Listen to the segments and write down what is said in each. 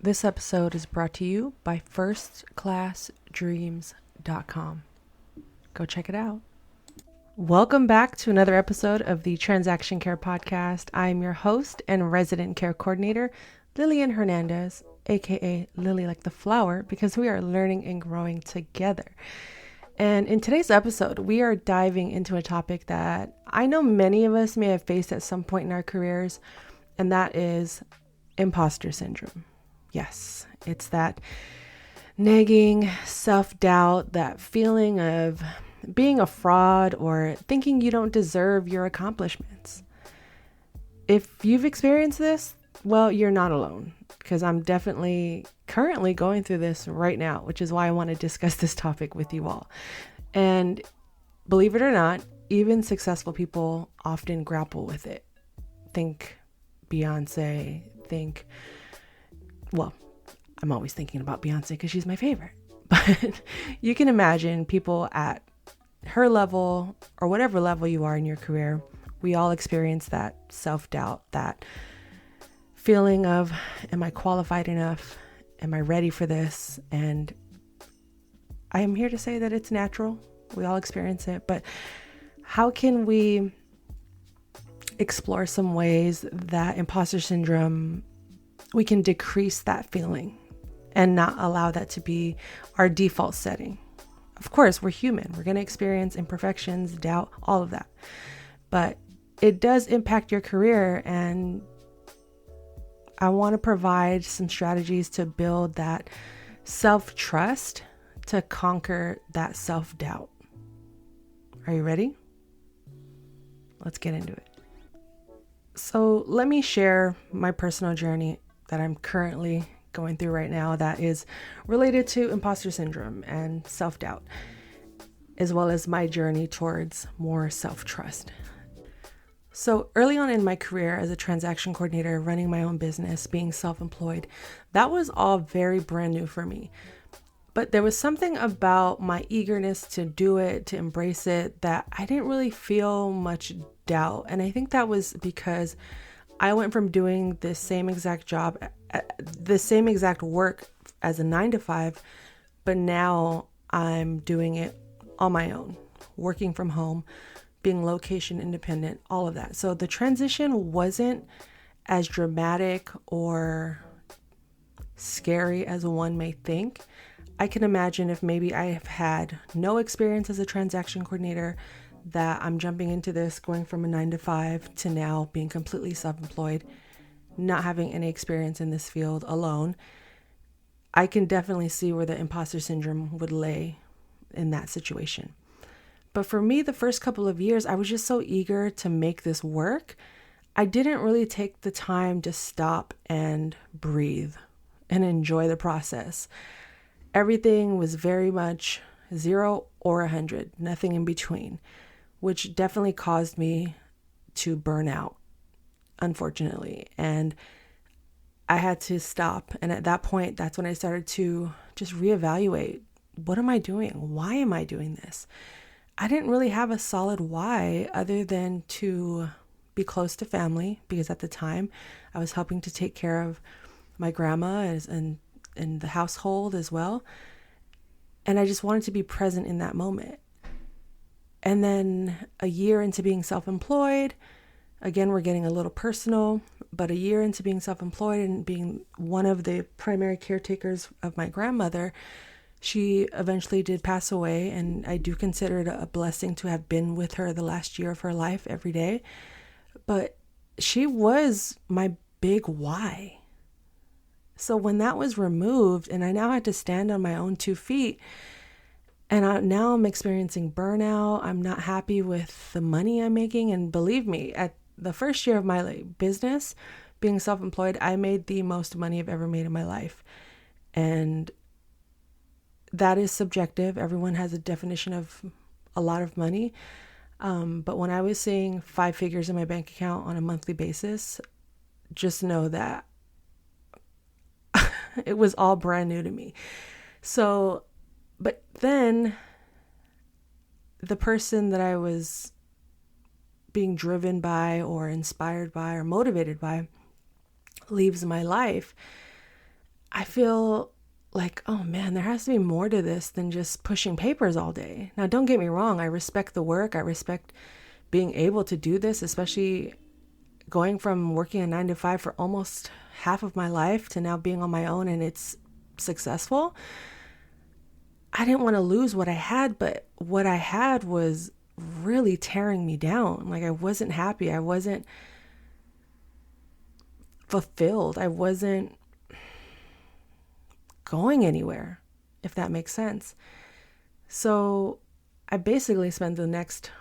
This episode is brought to you by firstclassdreams.com. Go check it out. Welcome back to another episode of the Transaction Care Podcast. I am your host and resident care coordinator, Lillian Hernandez, aka Lily like the flower, because we are learning and growing together. And in today's episode, we are diving into a topic that I know many of us may have faced at some point in our careers, and that is imposter syndrome. Yes, it's that nagging self-doubt, that feeling of being a fraud or thinking you don't deserve your accomplishments. If you've experienced this, well, you're not alone, because I'm definitely currently going through this right now, which is why I want to discuss this topic with you all. And believe it or not, even successful people often grapple with it. Think Beyonce, I'm always thinking about Beyonce because she's my favorite. But you can imagine people at her level or whatever level you are in your career, we all experience that self-doubt, that feeling of, am I qualified enough? Am I ready for this? And I am here to say that it's natural. We all experience it. But how can we explore some ways that imposter syndrome, we can decrease that feeling and not allow that to be our default setting? Of course, we're human. We're going to experience imperfections, doubt, all of that. But it does impact your career, and I want to provide some strategies to build that self-trust to conquer that self-doubt. Are you ready? Let's get into it. So let me share my personal journey that I'm currently going through right now that is related to imposter syndrome and self-doubt, as well as my journey towards more self-trust. So early on in my career as a transaction coordinator, running my own business, being self-employed, that was all very brand new for me. But there was something about my eagerness to do it, to embrace it, that I didn't really feel much doubt. And I think that was because I went from doing the same exact job, the same exact work as a 9-to-5, but now I'm doing it on my own, working from home, being location independent, all of that. So the transition wasn't as dramatic or scary as one may think. I can imagine if maybe I have had no experience as a transaction coordinator, that I'm jumping into this, going from a 9-to-5 to now being completely self-employed, not having any experience in this field alone. I can definitely see where the imposter syndrome would lay in that situation. But for me, the first couple of years, I was just so eager to make this work. I didn't really take the time to stop and breathe and enjoy the process. Everything was very much 0 or 100, nothing in between, which definitely caused me to burn out, unfortunately. And I had to stop. And at that point, that's when I started to just reevaluate. What am I doing? Why am I doing this? I didn't really have a solid why other than to be close to family, because at the time I was helping to take care of my grandma and the household as well. And I just wanted to be present in that moment. And then a year into being self-employed, again, we're getting a little personal, but a year into being self-employed and being one of the primary caretakers of my grandmother, she eventually did pass away, and I do consider it a blessing to have been with her the last year of her life every day. But she was my big why. So when that was removed and I now had to stand on my own 2 feet, and now I'm experiencing burnout, I'm not happy with the money I'm making. And believe me, at the first year of my business, being self-employed, I made the most money I've ever made in my life. And that is subjective. Everyone has a definition of a lot of money. But when I was seeing 5 figures in my bank account on a monthly basis, just know that it was all brand new to me. So, but then the person that I was being driven by or inspired by or motivated by leaves my life. I feel like, oh man, there has to be more to this than just pushing papers all day. Now, don't get me wrong. I respect the work. I respect being able to do this, especially going from working a 9 to 5 for almost half of my life to now being on my own and it's successful. I didn't want to lose what I had, but what I had was really tearing me down. Like I wasn't happy. I wasn't fulfilled. I wasn't going anywhere, if that makes sense. So I basically spent the next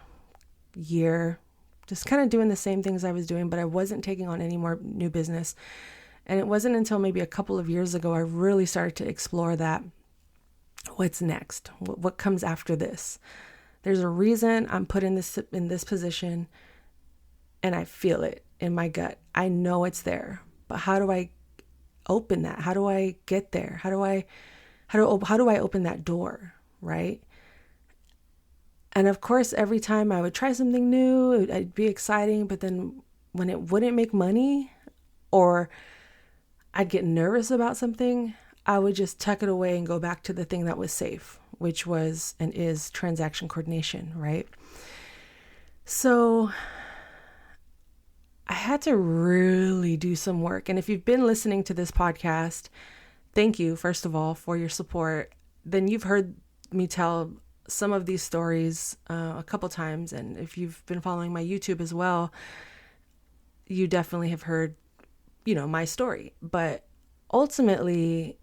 year just kind of doing the same things I was doing, but I wasn't taking on any more new business. And it wasn't until maybe a couple of years ago I really started to explore that. What's next? What comes after this? There's a reason I'm put in this position, and I feel it in my gut. I know it's there, but how do I open that? How do I get there? How do I open that door, right? And of course, every time I would try something new, it'd be exciting, but then when it wouldn't make money or I'd get nervous about something, I would just tuck it away and go back to the thing that was safe, which was and is transaction coordination, right? So I had to really do some work. And if you've been listening to this podcast, thank you, first of all, for your support. Then you've heard me tell some of these stories a couple times. And if you've been following my YouTube as well, you definitely have heard, my story. But ultimately,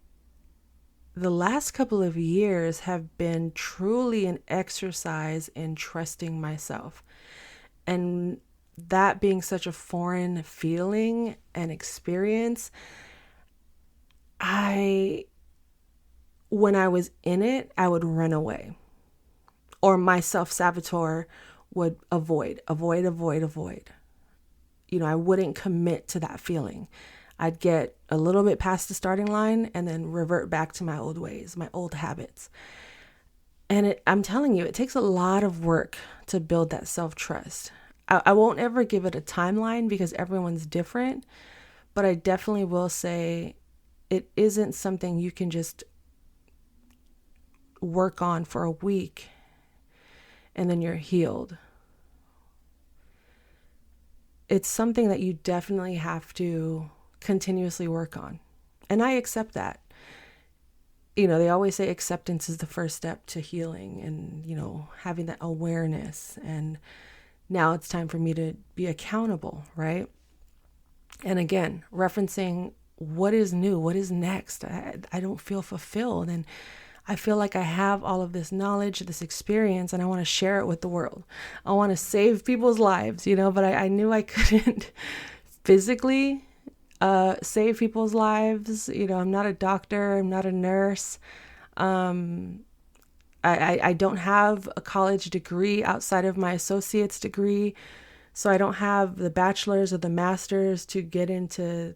the last couple of years have been truly an exercise in trusting myself. And that being such a foreign feeling and experience, when I was in it, I would run away. Or my self-saboteur would avoid. I wouldn't commit to that feeling. I'd get a little bit past the starting line and then revert back to my old ways, my old habits. And I'm telling you, it takes a lot of work to build that self-trust. I won't ever give it a timeline because everyone's different, but I definitely will say it isn't something you can just work on for a week and then you're healed. It's something that you definitely have to continuously work on. And I accept that. They always say acceptance is the first step to healing and, having that awareness. And now it's time for me to be accountable, right? And again, referencing what is new, what is next. I don't feel fulfilled. And I feel like I have all of this knowledge, this experience, and I want to share it with the world. I want to save people's lives, but I knew I couldn't physically save people's lives. I'm not a doctor. I'm not a nurse. I don't have a college degree outside of my associate's degree. So I don't have the bachelor's or the master's to get into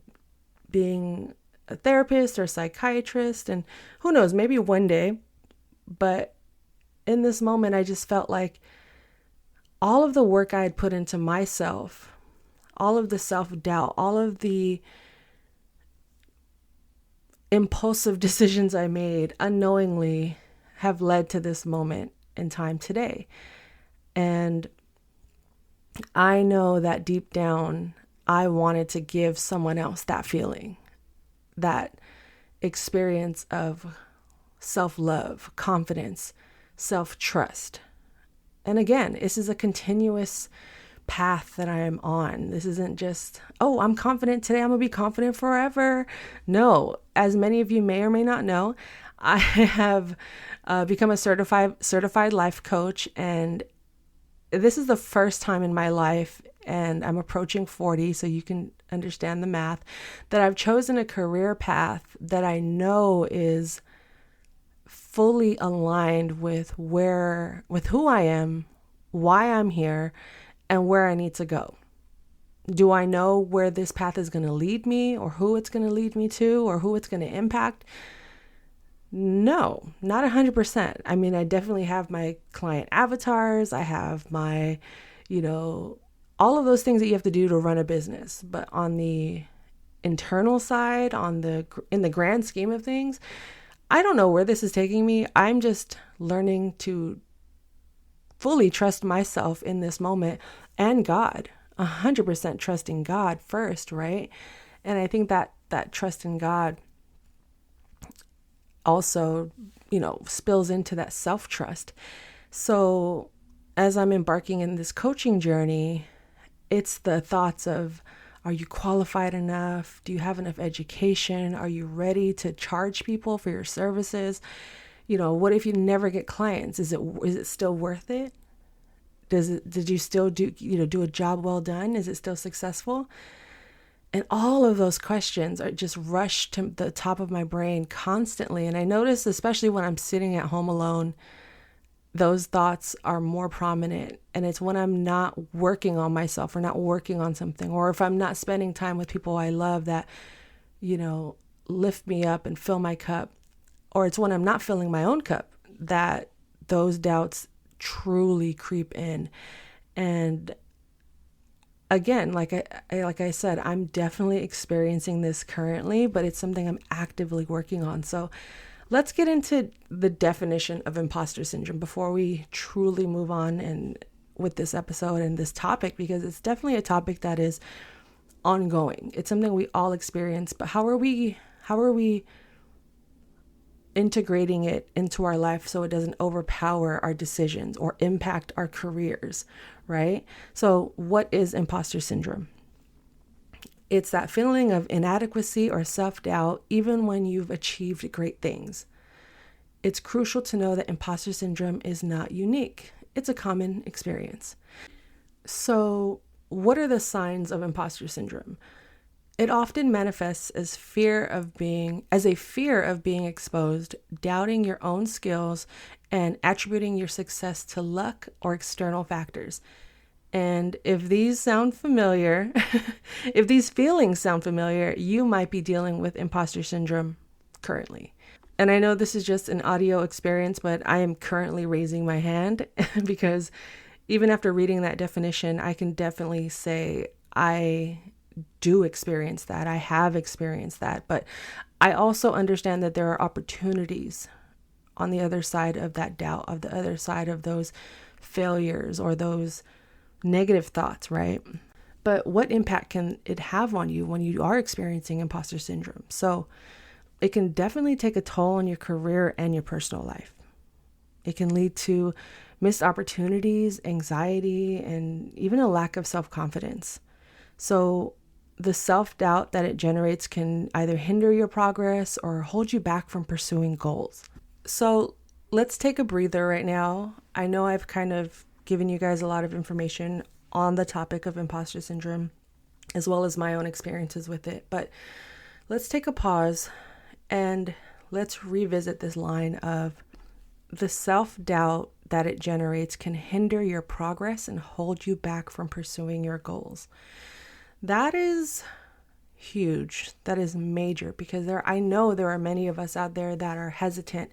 being a therapist or a psychiatrist. And who knows, maybe one day. But in this moment, I just felt like all of the work I had put into myself, all of the self-doubt, all of the impulsive decisions I made unknowingly have led to this moment in time today. And I know that deep down, I wanted to give someone else that feeling, that experience of self-love, confidence, self-trust. And again, this is a continuous path that I am on. This isn't just, I'm confident today, I'm going to be confident forever. No, as many of you may or may not know, I have become a certified life coach, and this is the first time in my life, and I'm approaching 40, so you can understand the math, that I've chosen a career path that I know is fully aligned with who I am, why I'm here, and where I need to go. Do I know where this path is going to lead me, or who it's going to lead me to, or who it's going to impact? No, not 100%. I mean, I definitely have my client avatars. I have my, all of those things that you have to do to run a business. But on the internal side, in the grand scheme of things, I don't know where this is taking me. I'm just learning to fully trust myself in this moment and God, 100% trusting God first, right? And I think that trust in God also, spills into that self-trust. So as I'm embarking in this coaching journey, it's the thoughts of, are you qualified enough? Do you have enough education? Are you ready to charge people for your services? What if you never get clients? Is it still worth it? Did you still do a job well done? Is it still successful? And all of those questions are just rush to the top of my brain constantly. And I notice, especially when I'm sitting at home alone, those thoughts are more prominent. And it's when I'm not working on myself or not working on something, or if I'm not spending time with people I love that, lift me up and fill my cup, or it's when I'm not filling my own cup that those doubts truly creep in. And again, like I said, I'm definitely experiencing this currently, but it's something I'm actively working on. So let's get into the definition of imposter syndrome before we truly move on and with this episode and this topic, because it's definitely a topic that is ongoing. It's something we all experience, but how are we integrating it into our life so it doesn't overpower our decisions or impact our careers, right? So what is imposter syndrome? It's that feeling of inadequacy or self-doubt even when you've achieved great things. It's crucial to know that imposter syndrome is not unique. It's a common experience. So what are the signs of imposter syndrome? It often manifests as a fear of being exposed, doubting your own skills, and attributing your success to luck or external factors. And if these sound familiar, if these feelings sound familiar, you might be dealing with imposter syndrome currently. And I know this is just an audio experience, but I am currently raising my hand because even after reading that definition, I can definitely say I do experience that. I have experienced that, but I also understand that there are opportunities on the other side of that doubt, of the other side of those failures or those negative thoughts, right? But what impact can it have on you when you are experiencing imposter syndrome? So it can definitely take a toll on your career and your personal life. It can lead to missed opportunities, anxiety, and even a lack of self-confidence. So the self-doubt that it generates can either hinder your progress or hold you back from pursuing goals. So let's take a breather right now. I know I've kind of given you guys a lot of information on the topic of imposter syndrome, as well as my own experiences with it. But let's take a pause and let's revisit this line of the self-doubt that it generates can hinder your progress and hold you back from pursuing your goals. That is huge. That is major, because I know there are many of us out there that are hesitant,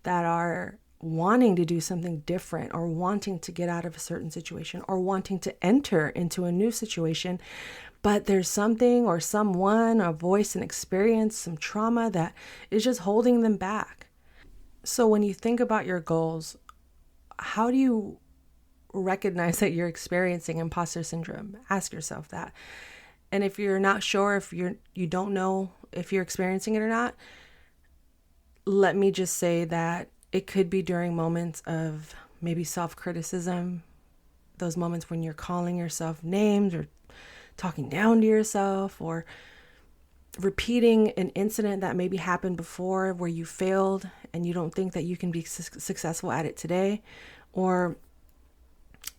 that are wanting to do something different or wanting to get out of a certain situation or wanting to enter into a new situation. But there's something or someone, a voice, an experience, some trauma that is just holding them back. So when you think about your goals, how do you recognize that you're experiencing imposter syndrome? Ask yourself that. And if you're not sure, if you don't know if you're experiencing it or not, let me just say that it could be during moments of maybe self-criticism, those moments when you're calling yourself names or talking down to yourself, or repeating an incident that maybe happened before where you failed and you don't think that you can be successful at it today. Or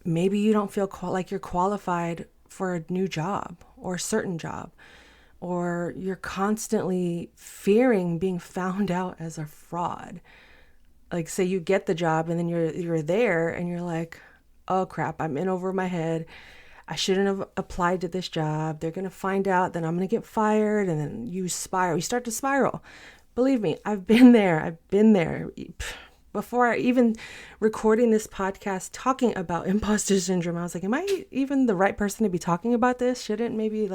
maybe you don't feel like you're qualified for a new job or a certain job, or you're constantly fearing being found out as a fraud. Like, say you get the job and then you're there and you're like, oh crap, I'm in over my head. I shouldn't have applied to this job. They're going to find out, then I'm going to get fired. And then you start to spiral. Believe me, I've been there. Before I even recording this podcast talking about imposter syndrome, I was like, am I even the right person to be talking about this? Shouldn't maybe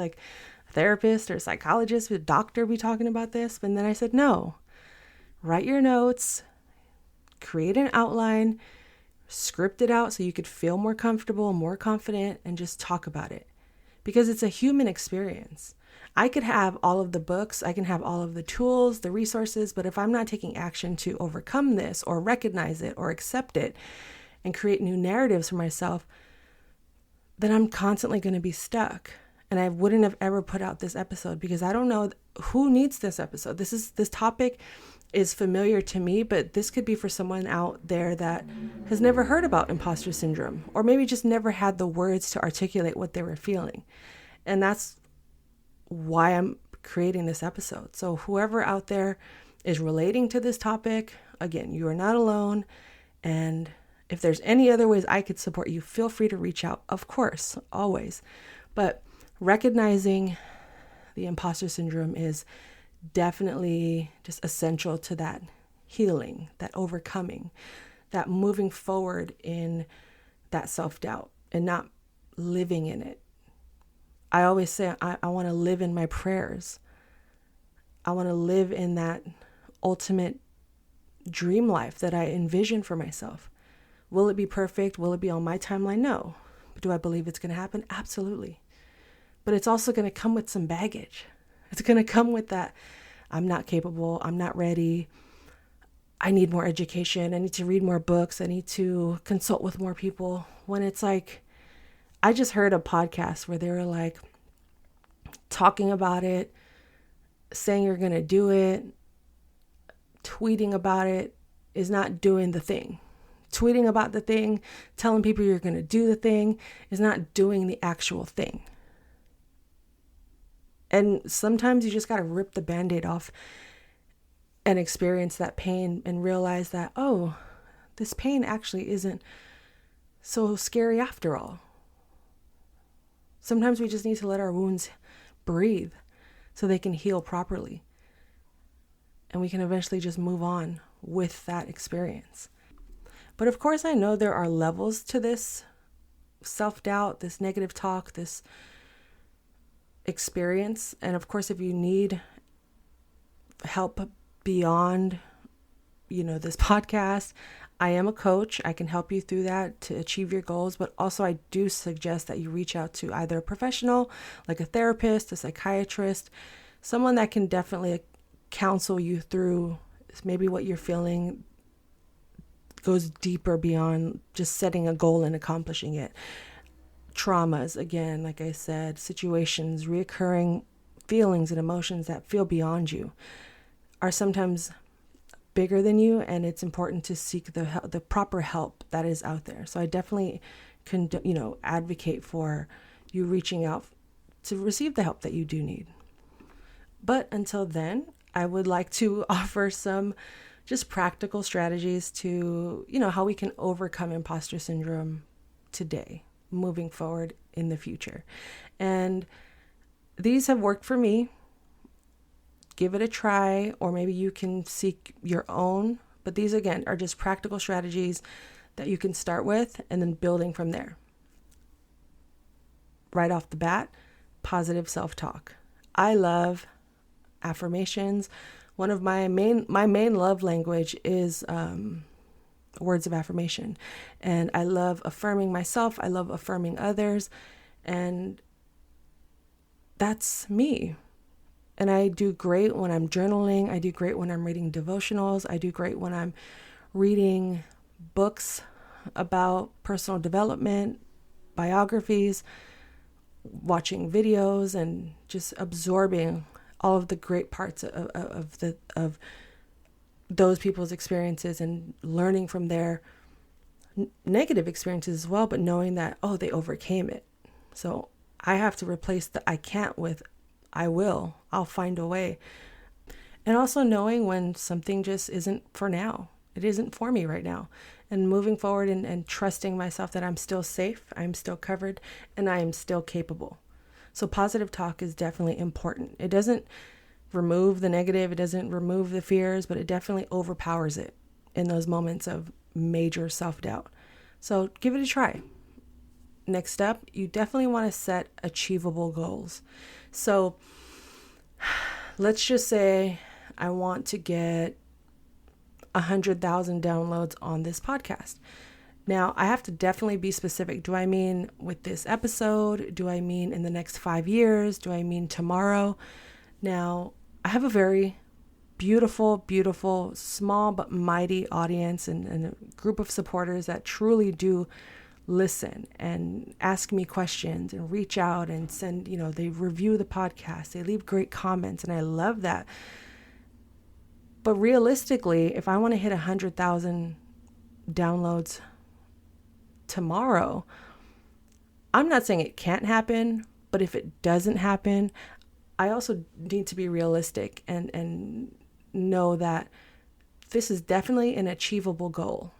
therapist or psychologist, a doctor be talking about this. But then I said, no, write your notes, create an outline, script it out so you could feel more comfortable, more confident, and just talk about it. Because it's a human experience. I could have all of the books, I can have all of the tools, the resources, but if I'm not taking action to overcome this or recognize it or accept it and create new narratives for myself, then I'm constantly going to be stuck. And I wouldn't have ever put out this episode because I don't know who needs this episode. This topic is familiar to me, but this could be for someone out there that has never heard about imposter syndrome, or maybe just never had the words to articulate what they were feeling. And that's why I'm creating this episode. So whoever out there is relating to this topic, again, you are not alone. And if there's any other ways I could support you, feel free to reach out, of course, always. But recognizing the imposter syndrome is definitely just essential to that healing, that overcoming, that moving forward in that self-doubt and not living in it. I always say I want to live in my prayers. I want to live in that ultimate dream life that I envision for myself. Will it be perfect? Will it be on my timeline? No. But do I believe it's going to happen? Absolutely. But it's also going to come with some baggage. It's going to come with that I'm not capable, I'm not ready, I need more education, I need to read more books, I need to consult with more people. When it's like, I just heard a podcast where they were like talking about it, saying you're going to do it, tweeting about it is not doing the thing. Tweeting about the thing, telling people you're going to do the thing is not doing the actual thing. And sometimes you just got to rip the Band-Aid off and experience that pain and realize that, oh, this pain actually isn't so scary after all. Sometimes we just need to let our wounds breathe so they can heal properly. And we can eventually just move on with that experience. But of course, I know there are levels to this self-doubt, this negative talk, this experience. And of course, if you need help beyond, this podcast, I am a coach. I can help you through that to achieve your goals. But also I do suggest that you reach out to either a professional, like a therapist, a psychiatrist, someone that can definitely counsel you through maybe what you're feeling goes deeper beyond just setting a goal and accomplishing it. Traumas, again, like I said, situations, reoccurring feelings and emotions that feel beyond you are sometimes bigger than you, and it's important to seek the proper help that is out there. So I definitely can, advocate for you reaching out to receive the help that you do need. But until then, I would like to offer some just practical strategies to, how we can overcome imposter syndrome today, moving forward in the future. And these have worked for me. Give it a try, or maybe you can seek your own. But these, again, are just practical strategies that you can start with and then building from there. Right off the bat, positive self-talk. I love affirmations. One of my main love language is words of affirmation. And I love affirming myself. I love affirming others. And that's me. And I do great when I'm journaling. I do great when I'm reading devotionals. I do great when I'm reading books about personal development, biographies, watching videos, and just absorbing all of the great parts of those people's experiences and learning from their negative experiences as well, but knowing that, they overcame it. So I have to replace the I can't with I will. I'll find a way. And also knowing when something just isn't for now. It isn't for me right now. And moving forward and trusting myself that I'm still safe, I'm still covered, and I am still capable. So positive talk is definitely important. It doesn't remove the negative, it doesn't remove the fears, but it definitely overpowers it in those moments of major self-doubt. So give it a try. next up, you definitely want to set achievable goals. So let's just say I want to get 100,000 downloads on this podcast. Now, I have to definitely be specific. Do I mean with this episode? Do I mean in the next 5 years? Do I mean tomorrow? Now, I have a very beautiful, beautiful, small but mighty audience and a group of supporters that truly do listen and ask me questions and reach out and send, they review the podcast. They leave great comments, and I love that. But realistically, if I want to hit 100,000 downloads tomorrow, I'm not saying it can't happen, but if it doesn't happen, I also need to be realistic and know that this is definitely an achievable goal.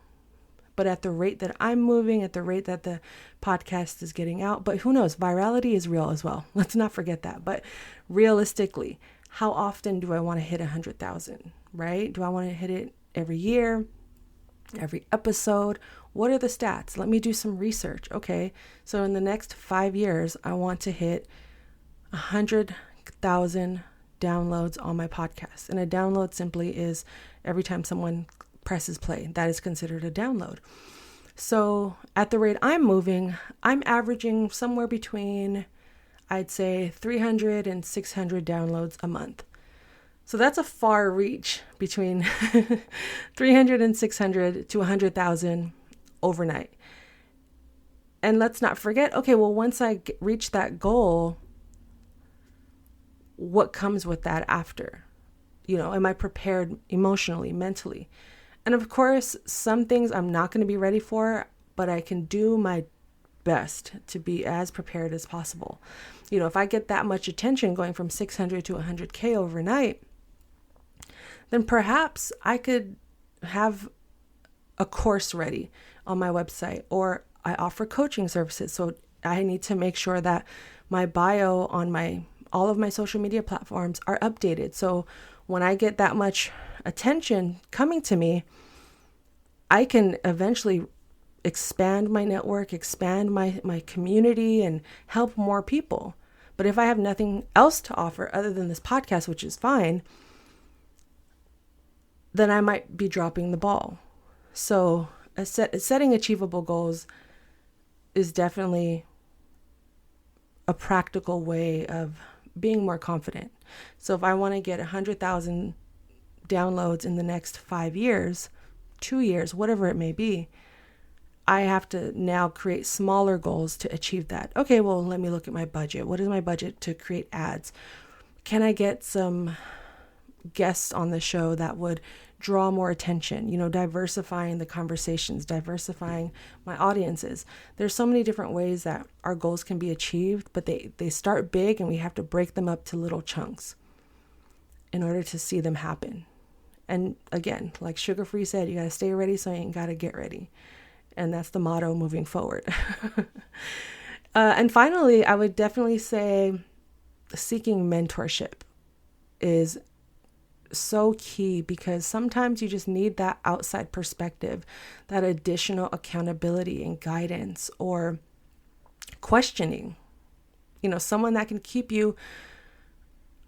But at the rate that I'm moving, at the rate that the podcast is getting out, but who knows, virality is real as well. Let's not forget that. But realistically, how often do I want to hit 100,000, right? Do I want to hit it every year, every episode? What are the stats? Let me do some research. Okay, so in the next 5 years, I want to hit 100,000 downloads on my podcast. And a download simply is every time someone presses play, that is considered a download. So at the rate I'm moving, I'm averaging somewhere between, I'd say, 300 and 600 downloads a month. So that's a far reach between 300 and 600 to 100,000 overnight. And let's not forget, okay, well, once I reach that goal, what comes with that after? Am I prepared emotionally, mentally? And of course, some things I'm not going to be ready for, but I can do my best to be as prepared as possible. If I get that much attention going from 600 to 100K overnight, then perhaps I could have a course ready on my website, or I offer coaching services. So I need to make sure that my bio on all of my social media platforms are updated. So when I get that much attention coming to me, I can eventually expand my network, expand my community, and help more people. But if I have nothing else to offer other than this podcast, which is fine, then I might be dropping the ball. So setting achievable goals is definitely a practical way of being more confident. So if I want to get 100,000 downloads in the next 5 years, 2 years, whatever it may be, I have to now create smaller goals to achieve that. Okay, well, let me look at my budget. What is my budget to create ads? Can I get some guests on the show that would draw more attention, diversifying the conversations, diversifying my audiences. There's so many different ways that our goals can be achieved, but they start big and we have to break them up to little chunks in order to see them happen. And again, like Sugar Free said, you got to stay ready so you ain't got to get ready. And that's the motto moving forward. And finally, I would definitely say seeking mentorship is so key, because sometimes you just need that outside perspective, that additional accountability and guidance, or questioning, someone that can keep you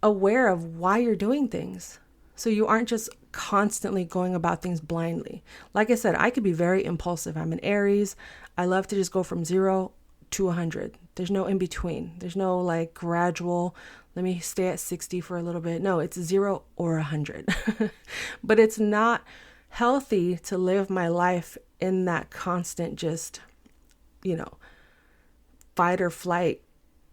aware of why you're doing things. So you aren't just constantly going about things blindly. Like I said, I could be very impulsive. I'm an Aries. I love to just go from 0 to 100. There's no in between. There's no like gradual, let me stay at 60 for a little bit. No, it's 0 or 100. But it's not healthy to live my life in that constant just, fight or flight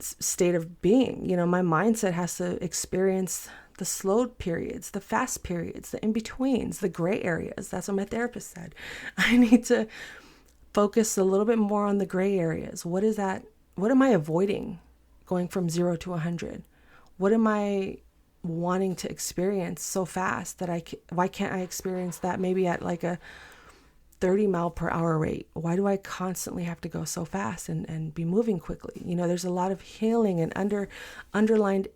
state of being. My mindset has to experience the slow periods, the fast periods, the in-betweens, the gray areas. That's what my therapist said. I need to focus a little bit more on the gray areas. What is that? What am I avoiding going from 0 to 100? What am I wanting to experience so fast that why can't I experience that maybe at like a 30 mile per hour rate? Why do I constantly have to go so fast and be moving quickly? There's a lot of healing and underlined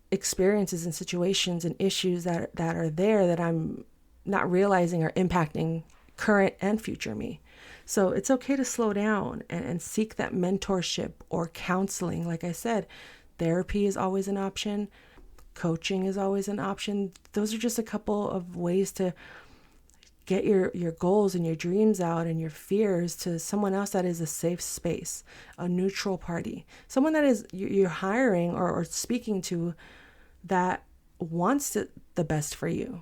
experiences and situations and issues that are there that I'm not realizing are impacting current and future me. So it's okay to slow down and seek that mentorship or counseling. Like I said, therapy is always an option. Coaching is always an option. Those are just a couple of ways to get your goals and your dreams out and your fears to someone else that is a safe space, a neutral party, someone that is you're hiring or speaking to that wants the best for you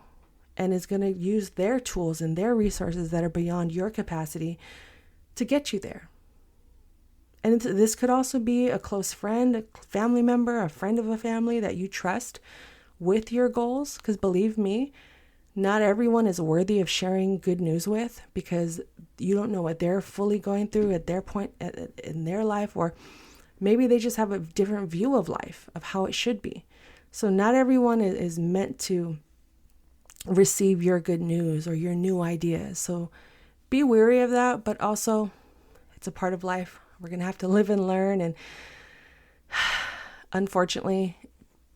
and is going to use their tools and their resources that are beyond your capacity to get you there. And this could also be a close friend, a family member, a friend of a family that you trust with your goals. Because believe me, not everyone is worthy of sharing good news with, because you don't know what they're fully going through at their point in their life, or maybe they just have a different view of life, of how it should be. So not everyone is meant to receive your good news or your new ideas. So be wary of that, but also it's a part of life. We're going to have to live and learn. And unfortunately,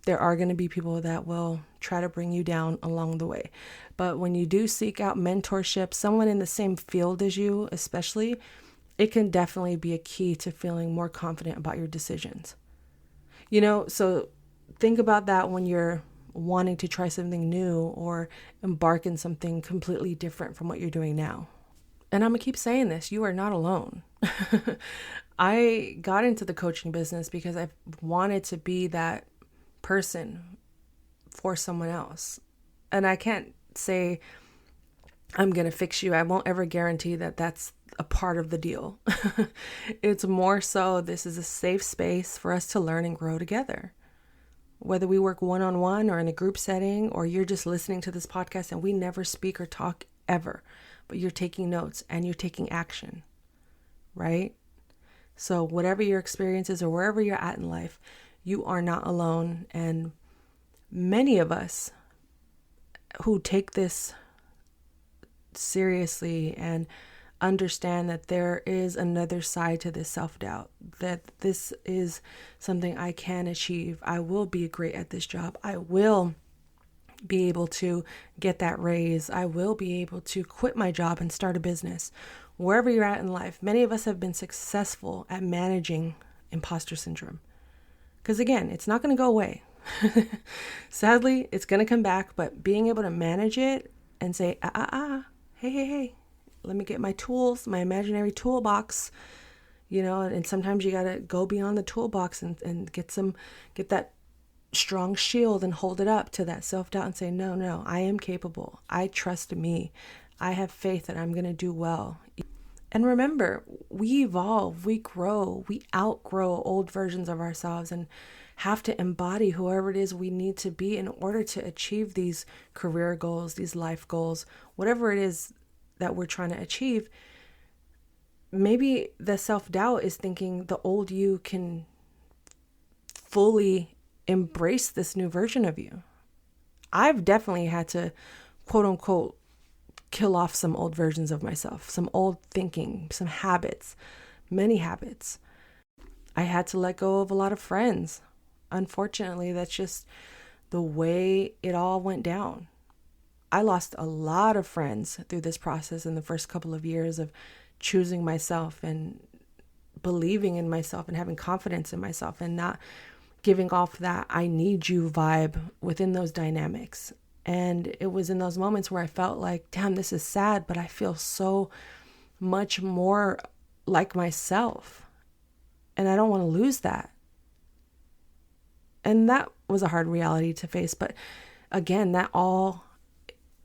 there are going to be people that will try to bring you down along the way. But when you do seek out mentorship, someone in the same field as you, especially, it can definitely be a key to feeling more confident about your decisions. So think about that when you're wanting to try something new or embark in something completely different from what you're doing now. And I'm going to keep saying this, you are not alone. I got into the coaching business because I wanted to be that person for someone else. And I can't say I'm going to fix you. I won't ever guarantee that that's a part of the deal. It's more so this is a safe space for us to learn and grow together. Whether we work one-on-one or in a group setting, or you're just listening to this podcast and we never speak or talk ever, but you're taking notes and you're taking action, right? So whatever your experience is or wherever you're at in life, you are not alone. And many of us who take this seriously and understand that there is another side to this self-doubt, that this is something I can achieve. I will be great at this job. I will be able to get that raise. I will be able to quit my job and start a business. Wherever you're at in life, many of us have been successful at managing imposter syndrome. Because again, it's not going to go away. Sadly, it's going to come back, but being able to manage it and say, hey, let me get my tools, my imaginary toolbox, and sometimes you got to go beyond the toolbox and get that strong shield and hold it up to that self-doubt and say, no, I am capable. I trust me. I have faith that I'm going to do well. And remember, we evolve, we grow, we outgrow old versions of ourselves and have to embody whoever it is we need to be in order to achieve these career goals, these life goals, whatever it is that we're trying to achieve. Maybe the self-doubt is thinking the old you can fully embrace this new version of you. I've definitely had to, quote unquote, kill off some old versions of myself, some old thinking, some habits, many habits. I had to let go of a lot of friends. Unfortunately, that's just the way it all went down. I lost a lot of friends through this process in the first couple of years of choosing myself and believing in myself and having confidence in myself and not giving off that I need you vibe within those dynamics. And it was in those moments where I felt like, damn, this is sad, but I feel so much more like myself. And I don't want to lose that. And that was a hard reality to face. But again, that all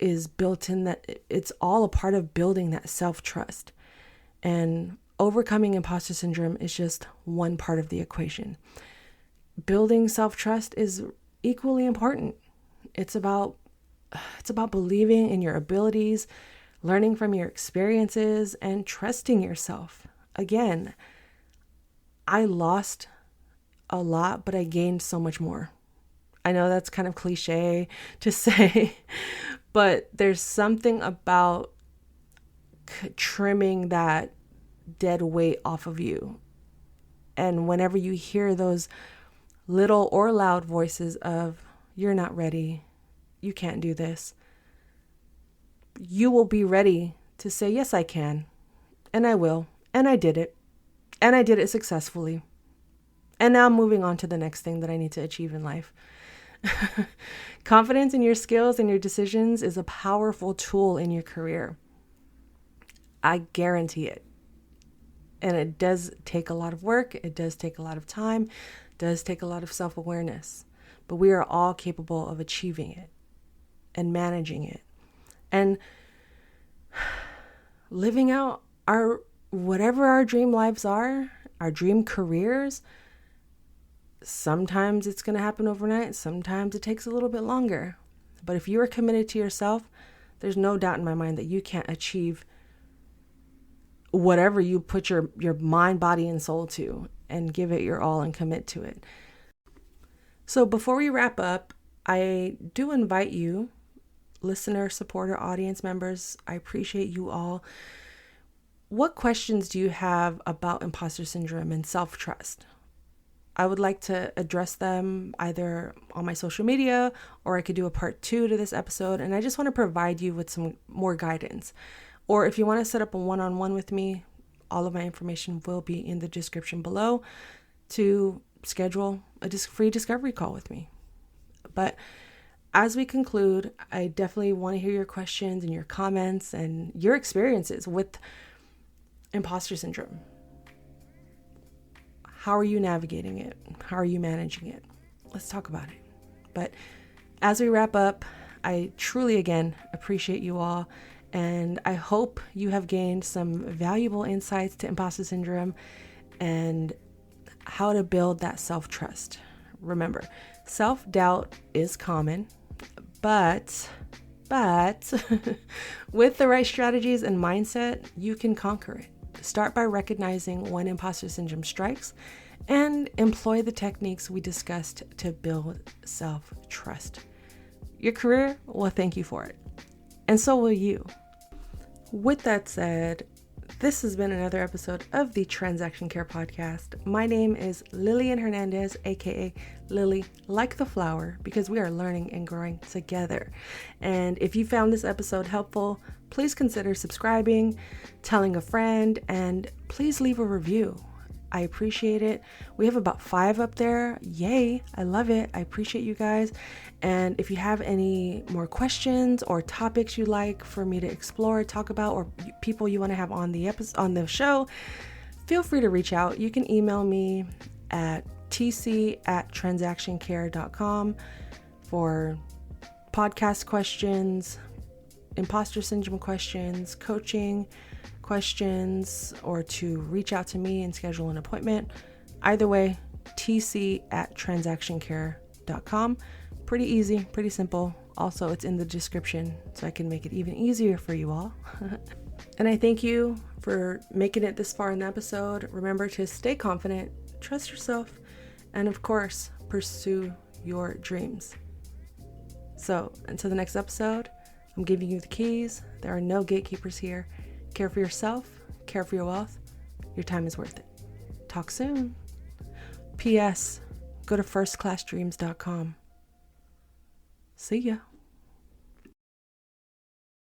is built in, that it's all a part of building that self-trust. And overcoming imposter syndrome is just one part of the equation. Building self-trust is equally important. It's about believing in your abilities, learning from your experiences, and trusting yourself. Again, I lost a lot, but I gained so much more. I know that's kind of cliche to say, but there's something about trimming that dead weight off of you. And whenever you hear those little or loud voices of, you're not ready, you can't do this, you will be ready to say, yes, I can. And I will. And I did it. And I did it successfully. And now I'm moving on to the next thing that I need to achieve in life. Confidence in your skills and your decisions is a powerful tool in your career. I guarantee it. And it does take a lot of work. It does take a lot of time. It does take a lot of self-awareness. But we are all capable of achieving it and managing it and living out whatever our dream lives are, our dream careers. Sometimes it's going to happen overnight. Sometimes it takes a little bit longer. But if you are committed to yourself, there's no doubt in my mind that you can't achieve whatever you put your mind, body, and soul to, and give it your all and commit to it. So before we wrap up, I do invite you, listener, supporter, audience members, I appreciate you all. What questions do you have about imposter syndrome and self-trust? I would like to address them either on my social media, or I could do a part 2 to this episode. And I just want to provide you with some more guidance. Or if you want to set up a one-on-one with me, all of my information will be in the description below to schedule a free discovery call with me. But as we conclude, I definitely want to hear your questions and your comments and your experiences with imposter syndrome. How are you navigating it? How are you managing it? Let's talk about it. But as we wrap up, I truly, again, appreciate you all. And I hope you have gained some valuable insights to imposter syndrome and how to build that self-trust. Remember, self-doubt is common, but with the right strategies and mindset, you can conquer it. Start by recognizing when imposter syndrome strikes and employ the techniques we discussed to build self-trust. Your career will thank you for it, and so will you. With that said, this has been another episode of the Transaction Care Podcast. My name is Lillian Hernandez, aka Lily, like the flower, because we are learning and growing together. And if you found this episode helpful, please consider subscribing, telling a friend, and please leave a review. I appreciate it. We have about 5 up there. Yay. I love it. I appreciate you guys. And if you have any more questions or topics you'd like for me to explore, talk about, or people you want to have on the show, feel free to reach out. You can email me at tc@transactioncare.com for podcast questions, imposter syndrome questions, coaching questions, or to reach out to me and schedule an appointment. Either way, tc@transactioncare.com. Pretty easy, pretty simple. Also, it's in the description so I can make it even easier for you all. And I thank you for making it this far in the episode. Remember to stay confident, trust yourself, and of course, pursue your dreams. So until the next episode, I'm giving you the keys. There are no gatekeepers here. Care for yourself, care for your wealth. Your time is worth it. Talk soon. P.S. Go to firstclassdreams.com. See ya.